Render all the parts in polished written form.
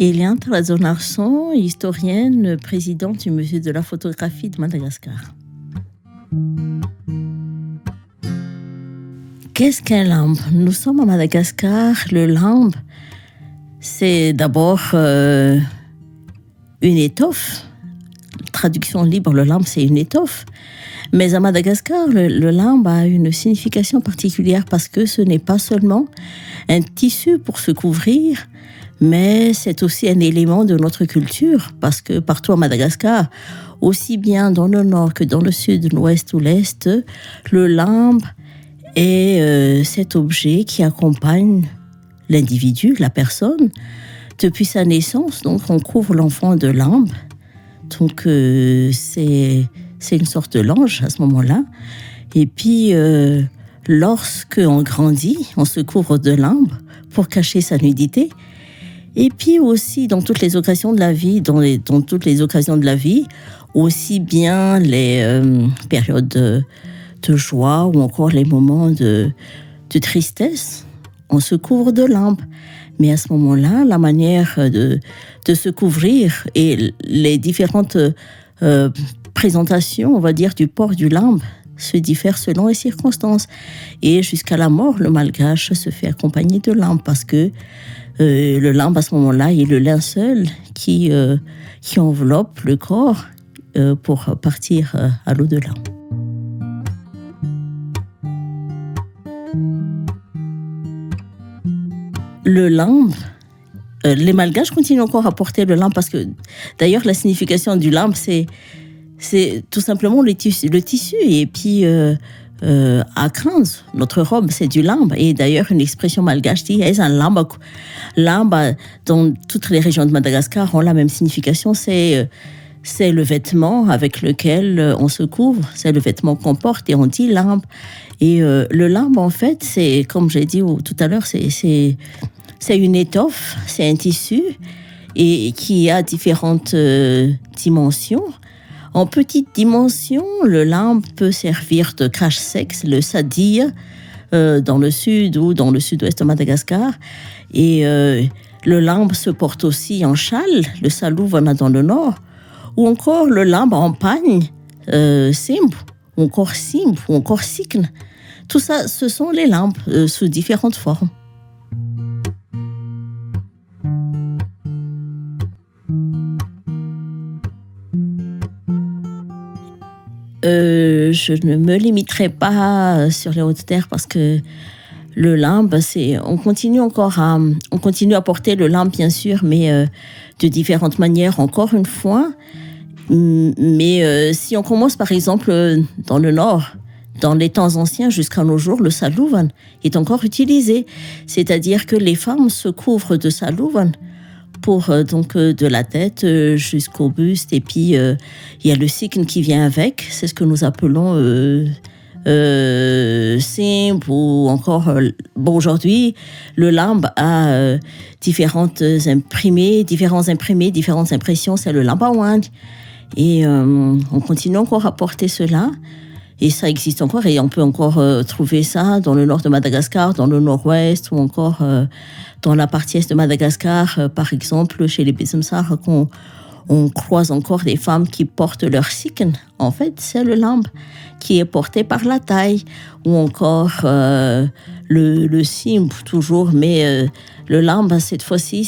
Eliane Trazonarson, historienne, présidente du Musée de la photographie de Madagascar. Qu'est-ce qu'un lambe? Nous sommes à Madagascar. Le lambe, c'est d'abord une étoffe. Traduction libre, le lambe, c'est une étoffe. Mais à Madagascar, le lambe a une signification particulière parce que ce n'est pas seulement un tissu pour se couvrir, mais c'est aussi un élément de notre culture, parce que partout à Madagascar, aussi bien dans le nord que dans le sud, l'ouest ou l'est, le lambe est cet objet qui accompagne l'individu, la personne, depuis sa naissance. Donc on couvre l'enfant de lambe, donc c'est une sorte de l'ange à ce moment-là. Et puis lorsqu'on grandit, on se couvre de lambe pour cacher sa nudité. Et puis aussi, dans toutes les occasions de la vie, dans toutes les occasions de la vie, aussi bien les périodes de joie ou encore les moments de tristesse, on se couvre de lambe. Mais à ce moment-là, la manière de se couvrir et les différentes présentations, on va dire, du port du lambe se diffèrent selon les circonstances. Et jusqu'à la mort, le malgache se fait accompagner de lambe parce que le lambe, à ce moment-là, est le linceul qui enveloppe le corps pour partir à l'au-delà. Le lambe, les malgaches continuent encore à porter le lambe parce que, d'ailleurs, la signification du lambe, c'est tout simplement le tissu. Et puis, à Kranz, notre robe, c'est du lambe. Et d'ailleurs, une expression malgache dit « un lambe ». Lambe, dans toutes les régions de Madagascar, ont la même signification. C'est le vêtement avec lequel on se couvre. C'est le vêtement qu'on porte et on dit lambe. Et le lambe, en fait, c'est, comme j'ai dit tout à l'heure, c'est une étoffe, c'est un tissu et qui a différentes dimensions. En petite dimension, le lambe peut servir de cache-sec, le sadia, dans le sud ou dans le sud-ouest de Madagascar. Et le lambe se porte aussi en châle, le salouvan dans le nord, ou encore le lambe en pagne, simb, ou encore simb, ou encore sikn. Tout ça, ce sont les lambes sous différentes formes. Je ne me limiterai pas sur les hautes terres parce que le lambe, on continue à porter le lambe bien sûr, mais de différentes manières encore une fois. Mais si on commence par exemple dans le nord, dans les temps anciens jusqu'à nos jours, le salouvan est encore utilisé, c'est-à-dire que les femmes se couvrent de salouvan pour donc de la tête jusqu'au buste, et puis il y a le sikn qui vient avec, c'est ce que nous appelons simp, ou encore aujourd'hui le lambe a différents imprimés, différentes impressions, c'est le lambawang, et on continue encore à porter cela. Et ça existe encore, et on peut encore trouver ça dans le nord de Madagascar, dans le nord-ouest, ou encore dans la partie est de Madagascar, par exemple, chez les Bezemsar, on croise encore des femmes qui portent leur sikn. En fait, c'est le lambe qui est porté par la taille, ou encore le simp, toujours, mais le lambe, cette fois-ci,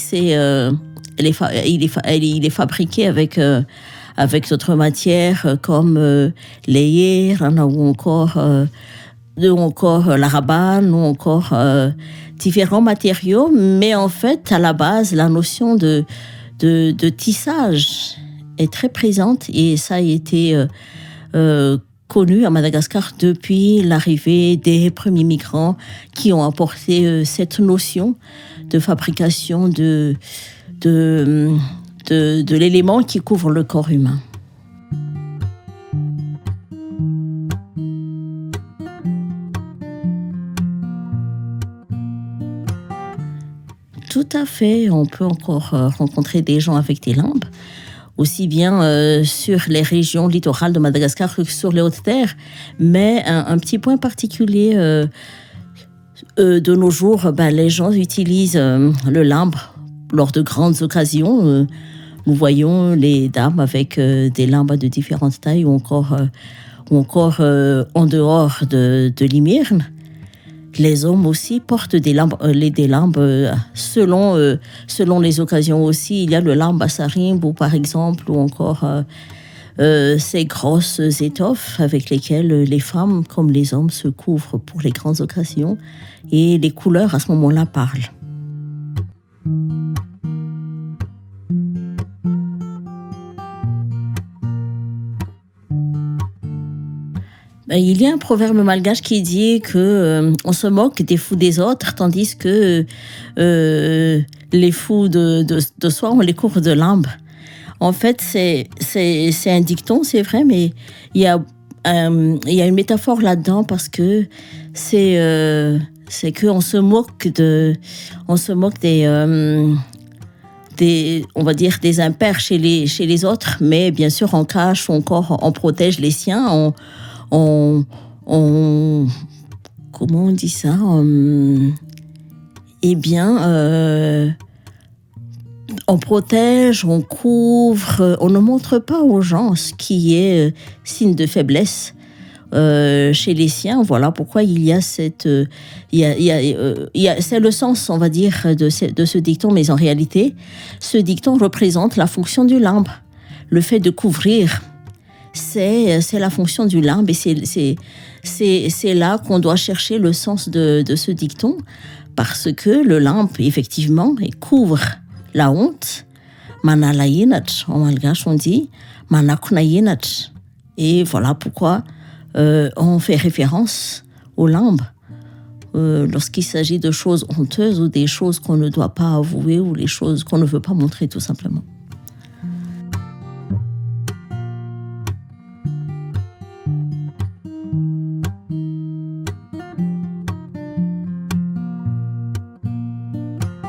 il est fabriqué avec d'autres matières comme les ou encore l'araban, ou encore différents matériaux. Mais en fait, à la base, la notion de tissage est très présente, et ça a été connu à Madagascar depuis l'arrivée des premiers migrants qui ont apporté cette notion de fabrication de l'élément qui couvre le corps humain. Tout à fait, on peut encore rencontrer des gens avec des lambes, aussi bien sur les régions littorales de Madagascar que sur les hautes terres. Mais un petit point particulier de nos jours, les gens utilisent le lambe lors de grandes occasions, nous voyons les dames avec des limbes de différentes tailles ou encore en dehors de l'Imirn. Les hommes aussi portent des limbes selon les occasions aussi. Il y a le lambe à Sarimbo, par exemple, ou encore ces grosses étoffes avec lesquelles les femmes comme les hommes se couvrent pour les grandes occasions. Et les couleurs à ce moment-là parlent. Il y a un proverbe malgache qui dit que on se moque des fous des autres, tandis que les fous de soi, on les couvre de lambe. En fait, c'est un dicton, c'est vrai, mais il y a une métaphore là-dedans parce que c'est que on se moque des on va dire des impairs chez les autres, mais bien sûr on cache, on protège les siens, comment on dit ça, on protège, on couvre, on ne montre pas aux gens ce qui est signe de faiblesse chez les siens. Voilà pourquoi il y a c'est le sens, on va dire, de ce dicton, mais en réalité, ce dicton représente la fonction du lambe, le fait de couvrir. C'est la fonction du lambe et c'est là qu'on doit chercher le sens de ce dicton, parce que le lambe, effectivement, il couvre la honte. Manalaïnach, en malgache on dit manakunaïnach. Et voilà pourquoi on fait référence au lambe lorsqu'il s'agit de choses honteuses ou des choses qu'on ne doit pas avouer ou les choses qu'on ne veut pas montrer tout simplement.